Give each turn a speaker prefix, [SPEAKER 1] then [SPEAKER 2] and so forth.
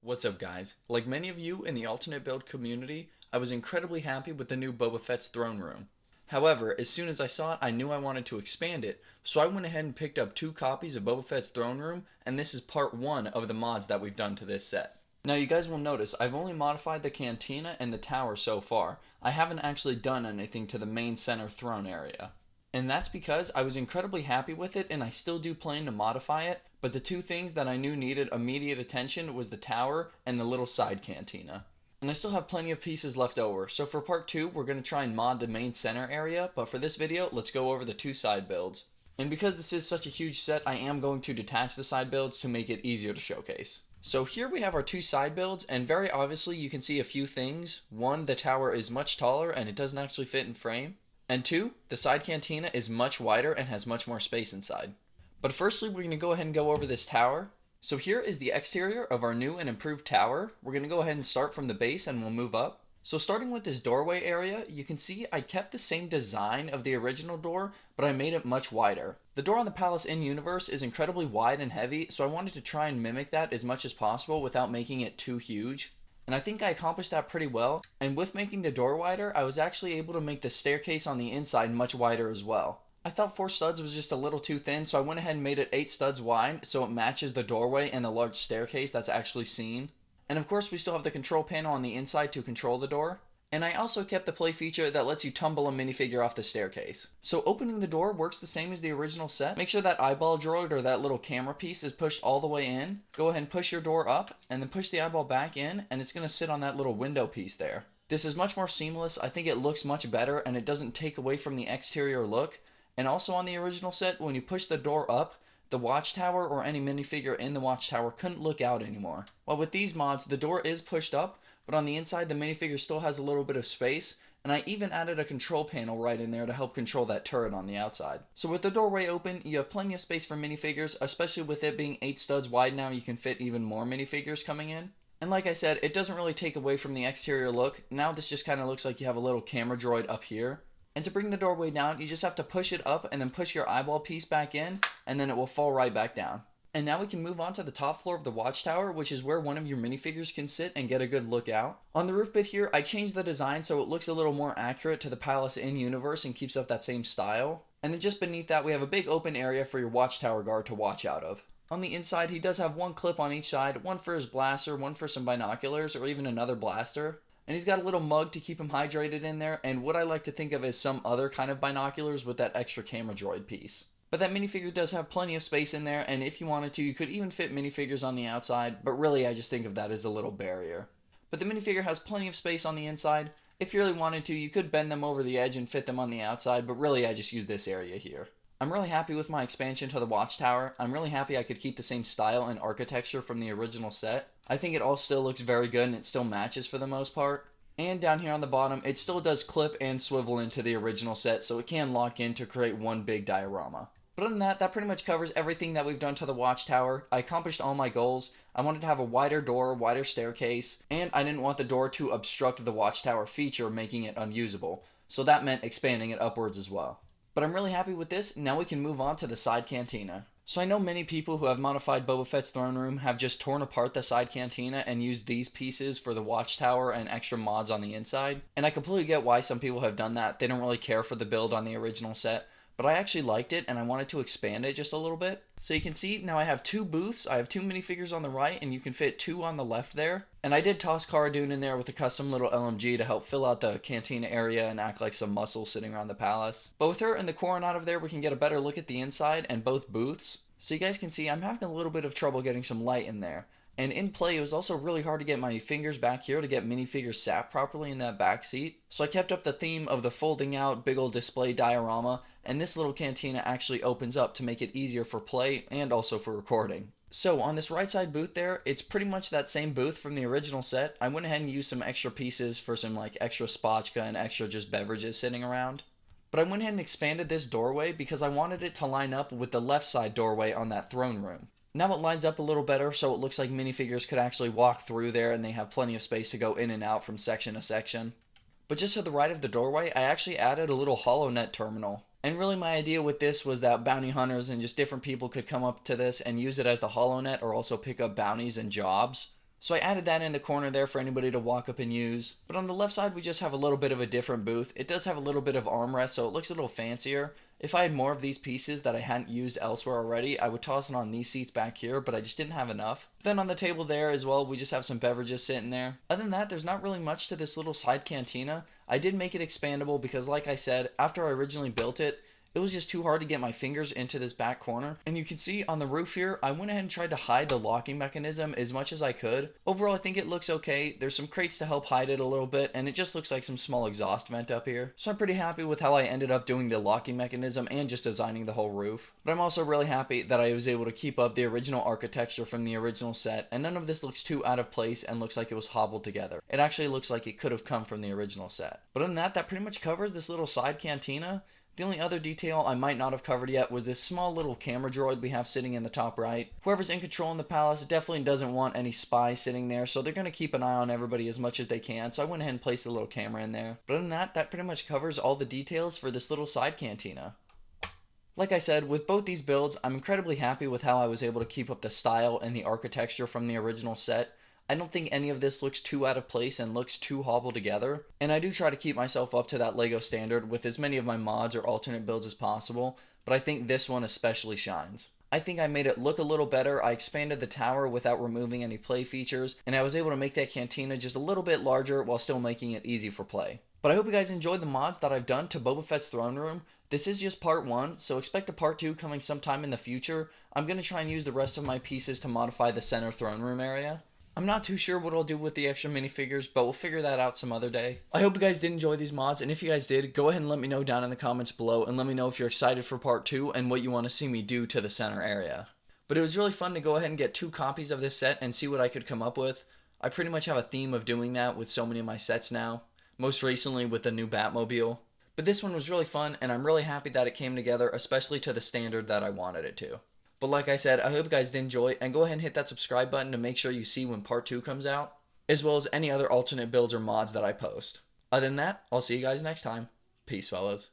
[SPEAKER 1] What's up, guys? Like many of you in the alternate build community, I was incredibly happy with the new Boba Fett's Throne Room. However, as soon as I saw it, I knew I wanted to expand it, so I went ahead and picked up 2 copies of Boba Fett's Throne Room, and this is part 1 of the mods that we've done to this set. Now you guys will notice I've only modified the cantina and the tower so far. I haven't actually done anything to the main center throne area. And that's because I was incredibly happy with it and I still do plan to modify it, but the 2 things that I knew needed immediate attention was the tower and the little side cantina. And I still have plenty of pieces left over, so for part 2 we're going to try and mod the main center area, but for this video let's go over the 2 side builds. And because this is such a huge set, I am going to detach the side builds to make it easier to showcase. So here we have our 2 side builds, and very obviously you can see a few things. 1, the tower is much taller and it doesn't actually fit in frame. And 2, the side cantina is much wider and has much more space inside. But firstly, we're going to go ahead and go over this tower. So here is the exterior of our new and improved tower. We're going to go ahead and start from the base and we'll move up. So starting with this doorway area, you can see I kept the same design of the original door, but I made it much wider. The door on the Palace Inn universe is incredibly wide and heavy, so I wanted to try and mimic that as much as possible without making it too huge. And I think I accomplished that pretty well, and with making the door wider, I was actually able to make the staircase on the inside much wider as well. I thought 4 studs was just a little too thin, so I went ahead and made it 8 studs wide so it matches the doorway and the large staircase that's actually seen. And of course we still have the control panel on the inside to control the door. And I also kept the play feature that lets you tumble a minifigure off the staircase. So opening the door works the same as the original set. Make sure that eyeball droid or that little camera piece is pushed all the way in. Go ahead and push your door up and then push the eyeball back in and it's going to sit on that little window piece there. This is much more seamless. I think it looks much better and it doesn't take away from the exterior look. And also on the original set, when you push the door up, the watchtower or any minifigure in the watchtower couldn't look out anymore. While with these mods, the door is pushed up, but on the inside the minifigure still has a little bit of space, and I even added a control panel right in there to help control that turret on the outside. So with the doorway open, you have plenty of space for minifigures, especially with it being 8 studs wide now, you can fit even more minifigures coming in. And like I said, it doesn't really take away from the exterior look. Now this just kind of looks like you have a little camera droid up here. And to bring the doorway down, you just have to push it up and then push your eyeball piece back in, and then it will fall right back down. And now we can move on to the top floor of the watchtower, which is where one of your minifigures can sit and get a good look out. On the roof bit here, I changed the design so it looks a little more accurate to the Palace Inn universe and keeps up that same style. And then just beneath that, we have a big open area for your watchtower guard to watch out of. On the inside, he does have 1 clip on each side, 1 for his blaster, 1 for some binoculars, or even another blaster. And he's got a little mug to keep him hydrated in there, and what I like to think of as some other kind of binoculars with that extra camera droid piece. But that minifigure does have plenty of space in there, and if you wanted to, you could even fit minifigures on the outside, but really I just think of that as a little barrier. But the minifigure has plenty of space on the inside. If you really wanted to, you could bend them over the edge and fit them on the outside, but really I just use this area here. I'm really happy with my expansion to the watchtower. I'm really happy I could keep the same style and architecture from the original set. I think it all still looks very good and it still matches for the most part. And down here on the bottom, it still does clip and swivel into the original set, so it can lock in to create one big diorama. But other than that, that pretty much covers everything that we've done to the watchtower. I accomplished all my goals. I wanted to have a wider door, wider staircase, and I didn't want the door to obstruct the watchtower feature, making it unusable. So that meant expanding it upwards as well. But I'm really happy with this. Now we can move on to the side cantina. So I know many people who have modified Boba Fett's Throne Room have just torn apart the side cantina and used these pieces for the watchtower and extra mods on the inside. And I completely get why some people have done that. They don't really care for the build on the original set. But I actually liked it and I wanted to expand it just a little bit. So you can see now I have 2 booths. I have 2 minifigures on the right and you can fit 2 on the left there. And I did toss Cara Dune in there with a custom little LMG to help fill out the cantina area and act like some muscle sitting around the palace. But with her and the Coron out of there, we can get a better look at the inside and both booths. So you guys can see I'm having a little bit of trouble getting some light in there. And in play, it was also really hard to get my fingers back here to get minifigures sat properly in that back seat. So I kept up the theme of the folding out big old display diorama, and this little cantina actually opens up to make it easier for play and also for recording. So on this right side booth there, it's pretty much that same booth from the original set. I went ahead and used some extra pieces for some like extra spotchka and extra just beverages sitting around. But I went ahead and expanded this doorway because I wanted it to line up with the left side doorway on that throne room. Now it lines up a little better, so it looks like minifigures could actually walk through there and they have plenty of space to go in and out from section to section. But just to the right of the doorway, I actually added a little HoloNet terminal. And really my idea with this was that bounty hunters and just different people could come up to this and use it as the HoloNet or also pick up bounties and jobs. So I added that in the corner there for anybody to walk up and use. But on the left side, we just have a little bit of a different booth. It does have a little bit of armrest, so it looks a little fancier. If I had more of these pieces that I hadn't used elsewhere already, I would toss it on these seats back here, but I just didn't have enough. Then on the table there as well, we just have some beverages sitting there. Other than that, there's not really much to this little side cantina. I did make it expandable because, like I said, after I originally built it, it was just too hard to get my fingers into this back corner. And you can see on the roof here, I went ahead and tried to hide the locking mechanism as much as I could. Overall, I think it looks okay. There's some crates to help hide it a little bit, and it just looks like some small exhaust vent up here. So I'm pretty happy with how I ended up doing the locking mechanism and just designing the whole roof. But I'm also really happy that I was able to keep up the original architecture from the original set, and none of this looks too out of place and looks like it was hobbled together. It actually looks like it could have come from the original set. But other than that, that pretty much covers this little side cantina. The only other detail I might not have covered yet was this small little camera droid we have sitting in the top right. Whoever's in control in the palace definitely doesn't want any spies sitting there, so they're going to keep an eye on everybody as much as they can, so I went ahead and placed a little camera in there. But other than that, that pretty much covers all the details for this little side cantina. Like I said, with both these builds, I'm incredibly happy with how I was able to keep up the style and the architecture from the original set. I don't think any of this looks too out of place and looks too hobbled together, and I do try to keep myself up to that LEGO standard with as many of my mods or alternate builds as possible, but I think this one especially shines. I think I made it look a little better. I expanded the tower without removing any play features, and I was able to make that cantina just a little bit larger while still making it easy for play. But I hope you guys enjoyed the mods that I've done to Boba Fett's Throne Room. This is just part 1, so expect a part 2 coming sometime in the future. I'm going to try and use the rest of my pieces to modify the center throne room area. I'm not too sure what I'll do with the extra minifigures, but we'll figure that out some other day. I hope you guys did enjoy these mods, and if you guys did, go ahead and let me know down in the comments below, and let me know if you're excited for part 2 and what you want to see me do to the center area. But it was really fun to go ahead and get 2 copies of this set and see what I could come up with. I pretty much have a theme of doing that with so many of my sets now, most recently with the new Batmobile. But this one was really fun, and I'm really happy that it came together, especially to the standard that I wanted it to. But like I said, I hope you guys did enjoy, and go ahead and hit that subscribe button to make sure you see when part 2 comes out, as well as any other alternate builds or mods that I post. Other than that, I'll see you guys next time. Peace, fellas.